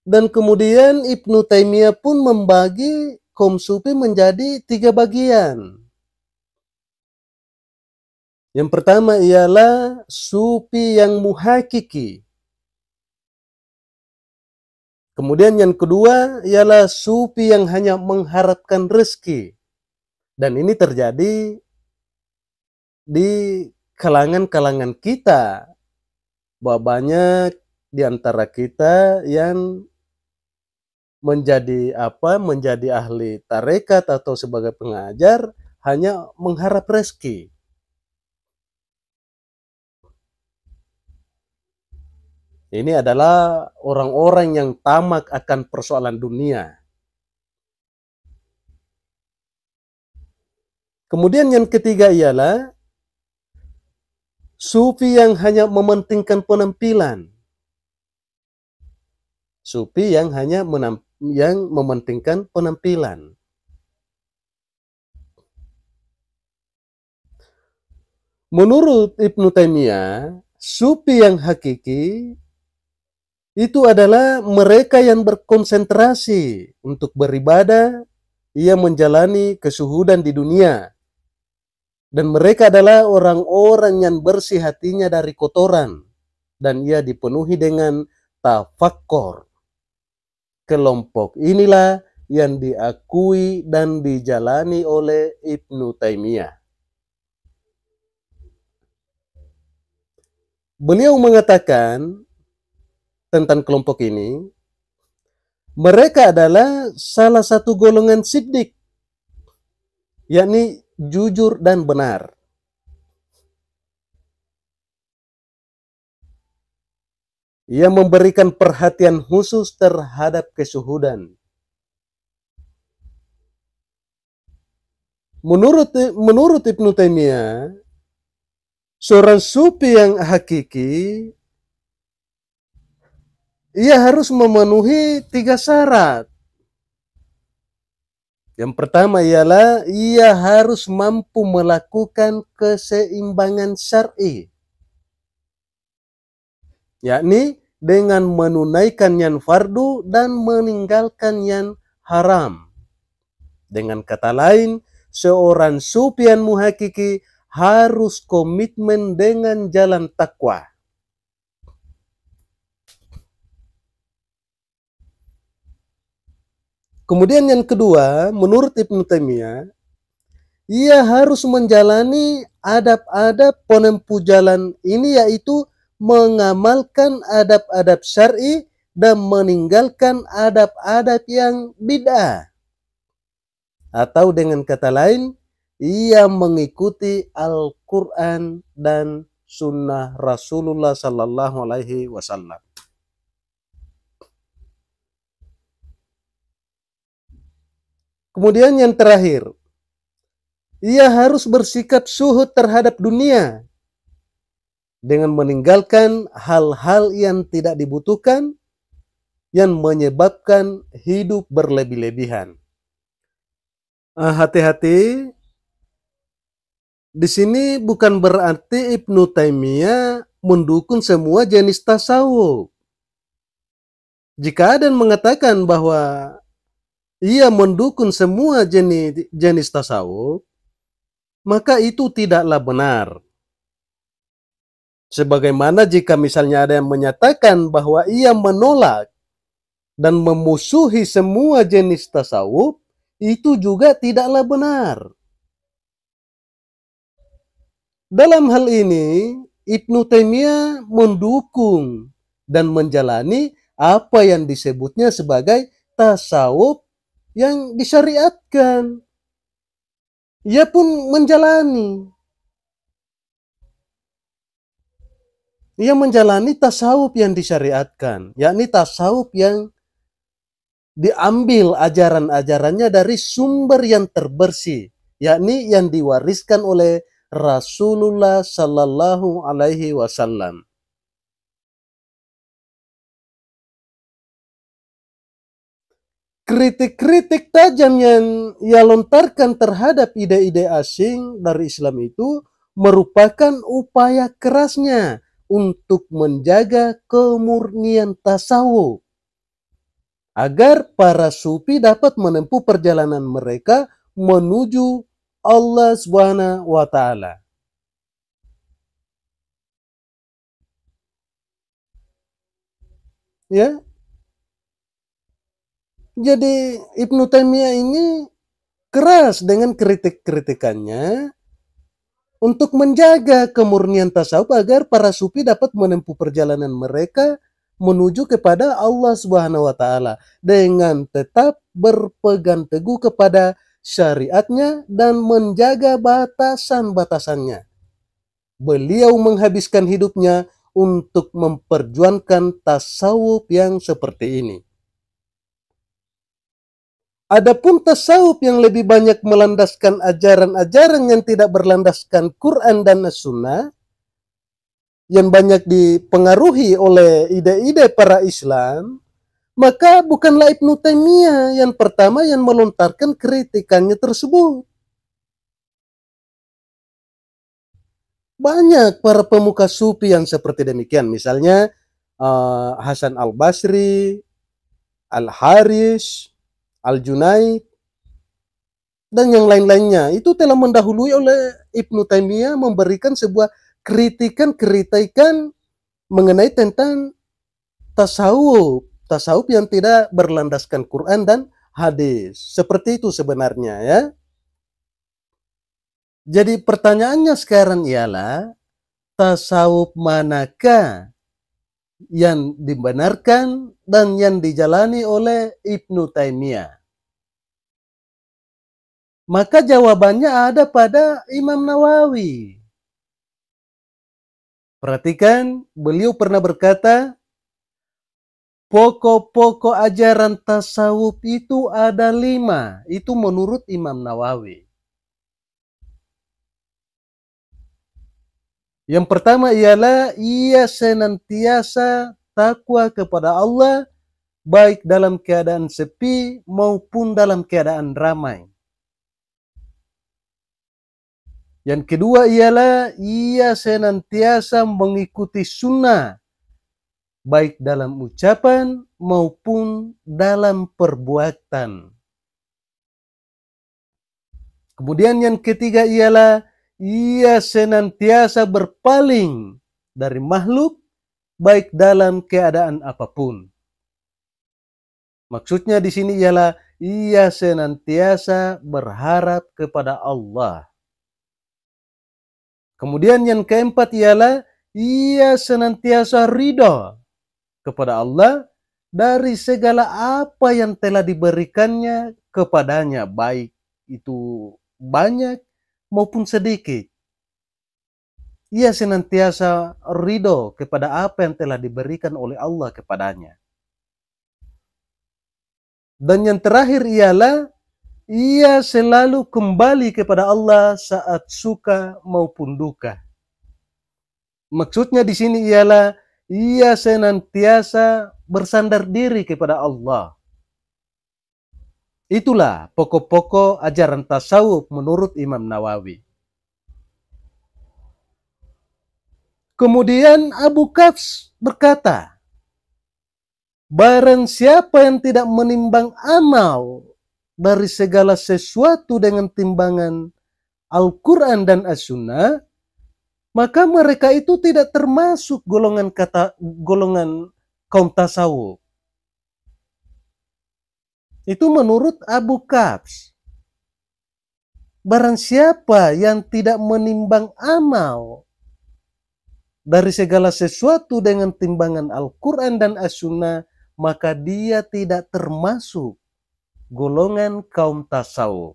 Dan kemudian Ibnu Taimiyah pun membagi kaum sufi menjadi 3 bagian. Yang pertama ialah sufi yang muhakiki. Kemudian yang kedua ialah sufi yang hanya mengharapkan rezeki. Dan ini terjadi di kalangan-kalangan kita. Bahwa banyak di antara kita yang menjadi ahli tarekat atau sebagai pengajar hanya mengharap rezeki. Ini adalah orang-orang yang tamak akan persoalan dunia. Kemudian yang ketiga ialah sufi yang hanya mementingkan penampilan. Sufi yang hanya mementingkan penampilan. Menurut Ibnu Taimiyah, sufi yang hakiki itu adalah mereka yang berkonsentrasi untuk beribadah, ia menjalani kesuhudan di dunia. Dan mereka adalah orang-orang yang bersih hatinya dari kotoran. Dan ia dipenuhi dengan tafakkur. Kelompok inilah yang diakui dan dijalani oleh Ibnu Taimiyah. Beliau mengatakan tentang kelompok ini, mereka adalah salah satu golongan siddiq, yakni jujur dan benar. Ia memberikan perhatian khusus terhadap kesuhudan. Menurut Ibnu Taimiyah, seorang sufi yang hakiki, ia harus memenuhi 3 syarat. Yang pertama ialah ia harus mampu melakukan keseimbangan syar'i, yakni dengan menunaikan yang fardu dan meninggalkan yang haram. Dengan kata lain, seorang sufi yang muhakiki harus komitmen dengan jalan takwa. Kemudian yang kedua, menurut Ibnu Taimiyah, ia harus menjalani adab-adab penempuh jalan ini, yaitu mengamalkan adab-adab syar'i dan meninggalkan adab-adab yang bid'ah. Atau dengan kata lain, ia mengikuti Al-Quran dan sunnah Rasulullah Sallallahu Alaihi Wasallam. Kemudian yang terakhir, ia harus bersikap zuhud terhadap dunia dengan meninggalkan hal-hal yang tidak dibutuhkan yang menyebabkan hidup berlebih-lebihan. Hati-hati, di sini bukan berarti Ibnu Taimiyah mendukung semua jenis tasawuf. Jika ada yang mengatakan bahwa ia mendukung semua jenis tasawuf, maka itu tidaklah benar. Sebagaimana jika misalnya ada yang menyatakan bahwa ia menolak dan memusuhi semua jenis tasawuf, itu juga tidaklah benar. Dalam hal ini, Ibnu Taimiyah mendukung dan menjalani apa yang disebutnya sebagai tasawuf yang disyariatkan. Ia pun menjalani. Ia menjalani tasawuf yang disyariatkan, yakni tasawuf yang diambil ajaran-ajarannya dari sumber yang terbersih, yakni yang diwariskan oleh Rasulullah Sallallahu Alaihi Wasallam. Kritik-kritik tajam yang ia lontarkan terhadap ide-ide asing dari Islam itu merupakan upaya kerasnya untuk menjaga kemurnian tasawuf. agar para sufi dapat menempuh perjalanan mereka menuju Allah Subhanahu wa taala. Ya. Jadi Ibnu Taimiyah ini keras dengan kritik-kritikannya untuk menjaga kemurnian tasawuf agar para sufi dapat menempuh perjalanan mereka menuju kepada Allah Subhanahu wa taala dengan tetap berpegang teguh kepada syariatnya dan menjaga batasan-batasannya. Beliau menghabiskan hidupnya untuk memperjuangkan tasawuf yang seperti ini. Adapun tasawuf yang lebih banyak melandaskan ajaran-ajaran yang tidak berlandaskan Quran dan As-Sunnah, yang banyak dipengaruhi oleh ide-ide para Islam, maka bukanlah Ibnu Taimiyah yang pertama yang melontarkan kritikannya tersebut. Banyak para pemuka sufi yang seperti demikian, misalnya Hasan Al-Basri, Al-Haris, Al-Junaid, dan yang lain-lainnya. Itu telah mendahului oleh Ibnu Taimiyah memberikan sebuah kritikan-kritikan mengenai tentang tasawuf. Tasawuf yang tidak berlandaskan Quran dan hadis. Seperti itu sebenarnya ya. Jadi pertanyaannya sekarang ialah, tasawuf manakah yang dibenarkan dan yang dijalani oleh Ibnu Taimiyah? Maka jawabannya ada pada Imam Nawawi. Perhatikan, beliau pernah berkata, pokok-pokok ajaran tasawuf itu ada 5. Itu menurut Imam Nawawi. Yang pertama ialah ia senantiasa takwa kepada Allah, baik dalam keadaan sepi maupun dalam keadaan ramai. Yang kedua ialah ia senantiasa mengikuti sunnah, baik dalam ucapan maupun dalam perbuatan. Kemudian yang ketiga ialah ia senantiasa berpaling dari makhluk, baik dalam keadaan apapun. Maksudnya di sini ialah ia senantiasa berharap kepada Allah. Kemudian yang keempat ialah ia senantiasa ridho kepada Allah dari segala apa yang telah diberikannya kepadanya, baik itu banyak maupun sedikit. Ia senantiasa ridho kepada apa yang telah diberikan oleh Allah kepadanya. Dan yang terakhir ialah ia selalu kembali kepada Allah saat suka maupun duka. Maksudnya di sini ialah ia senantiasa bersandar diri kepada Allah. Itulah pokok-pokok ajaran tasawuf menurut Imam Nawawi. Kemudian Abu Kafs berkata, barang siapa yang tidak menimbang amal dari segala sesuatu dengan timbangan Al-Quran dan As-Sunnah, maka mereka itu tidak termasuk golongan kaum tasawuf. Itu menurut Abu Kafs. Barang siapa yang tidak menimbang amal dari segala sesuatu dengan timbangan Al-Quran dan As-Sunnah, maka dia tidak termasuk golongan kaum tasawuf.